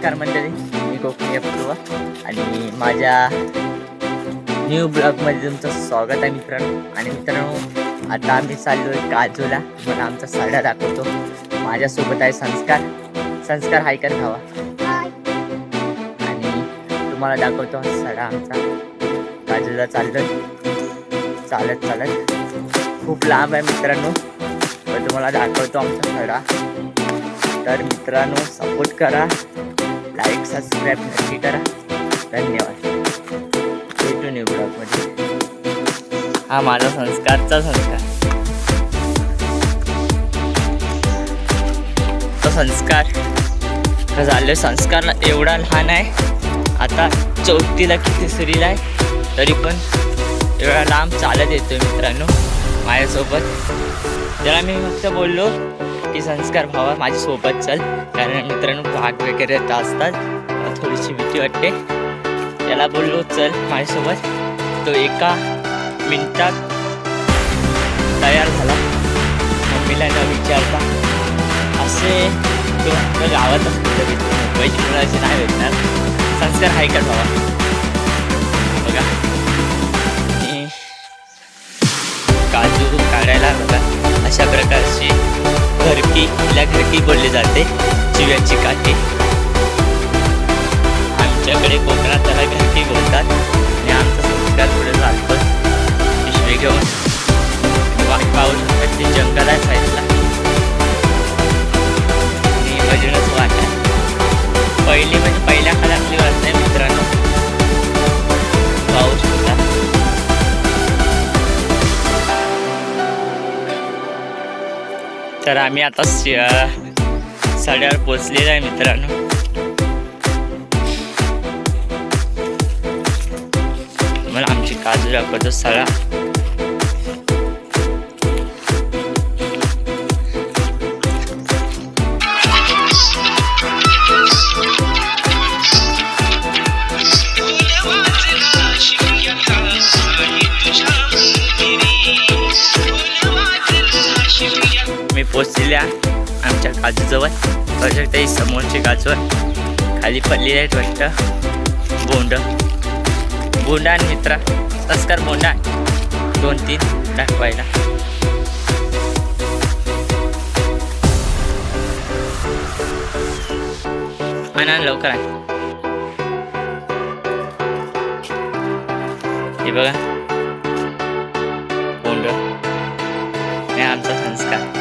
नमस्कार मंडळी, मी कोकणी अपूर्व आणि माझ्या न्यू ब्लॉगमध्ये तुमचं स्वागत आहे मित्रांनो. आणि मित्रांनो, आता आम्ही चाललो आहे काजूला. मला आमचा सडा दाखवतो. माझ्यासोबत आहे संस्कार हाय कर भावा. आणि तुम्हाला दाखवतो सडा आमचा. काजूला चाललोय चालत खूप लांब आहे मित्रांनो, पण तुम्हाला दाखवतो आमचा सडा. तर मित्रांनो, सपोर्ट करा, लाईक सबस्क्राईब नक्की करा. धन्यवाद. भेटू न्यू ब्लॉगमध्ये. हा माझा संस्कार तो संस्कार झाले. संस्कारला एवढा लहान आहे, आता चौथीला की तिसरीला आहे, तरी पण एवढा लांब चालत येतोय मित्रांनो माझ्यासोबत. त्याला मी फक्त बोललो की संस्कार भावा माझ्यासोबत चल, कारण मित्रांनो भाग वगैरे असतात, थोडीशी भीती वाटते. त्याला बोललो चल माझ्यासोबत. तो एका मिनिटात तयार झाला, मम्मीला न विचारता. असे तो गावात असतो तरी मुंबईची मुलाचे नाही भेटणार. संस्कार हाय का भावा? बघा काजू काढायला बघा अशा प्रकारची घरकी बोलली जाते, चिव्याची काठी. आमच्याकडे कोकणात त्याला घरकी बोलतात. आणि आमचा संस्कार पुढे चालतो पिशवी घेऊन. वाट पाहू शकतात, ते जंगल आहे साईडला आणि भजनच वाट आहे. पहिली म्हणजे पहिल्या काळातली वाट आहे मित्रांनो, पाहू शकता. तर आम्ही आता सड्यावर पोचलेलो आहे मित्रांनो. तुम्हाला आमची काजू दाखवतो सडा. मी पोचलेल्या आमच्या काजूजवळ. बघू शकता ही समोरची काजू आहे, खाली पडलेली आहेत वाटतं बोंडा आणि मित्रा संस्कार बोंडा 2-3 दाखवायला. आणा लवकर आहे. हे बघा बोंड आणि आमचा संस्कार.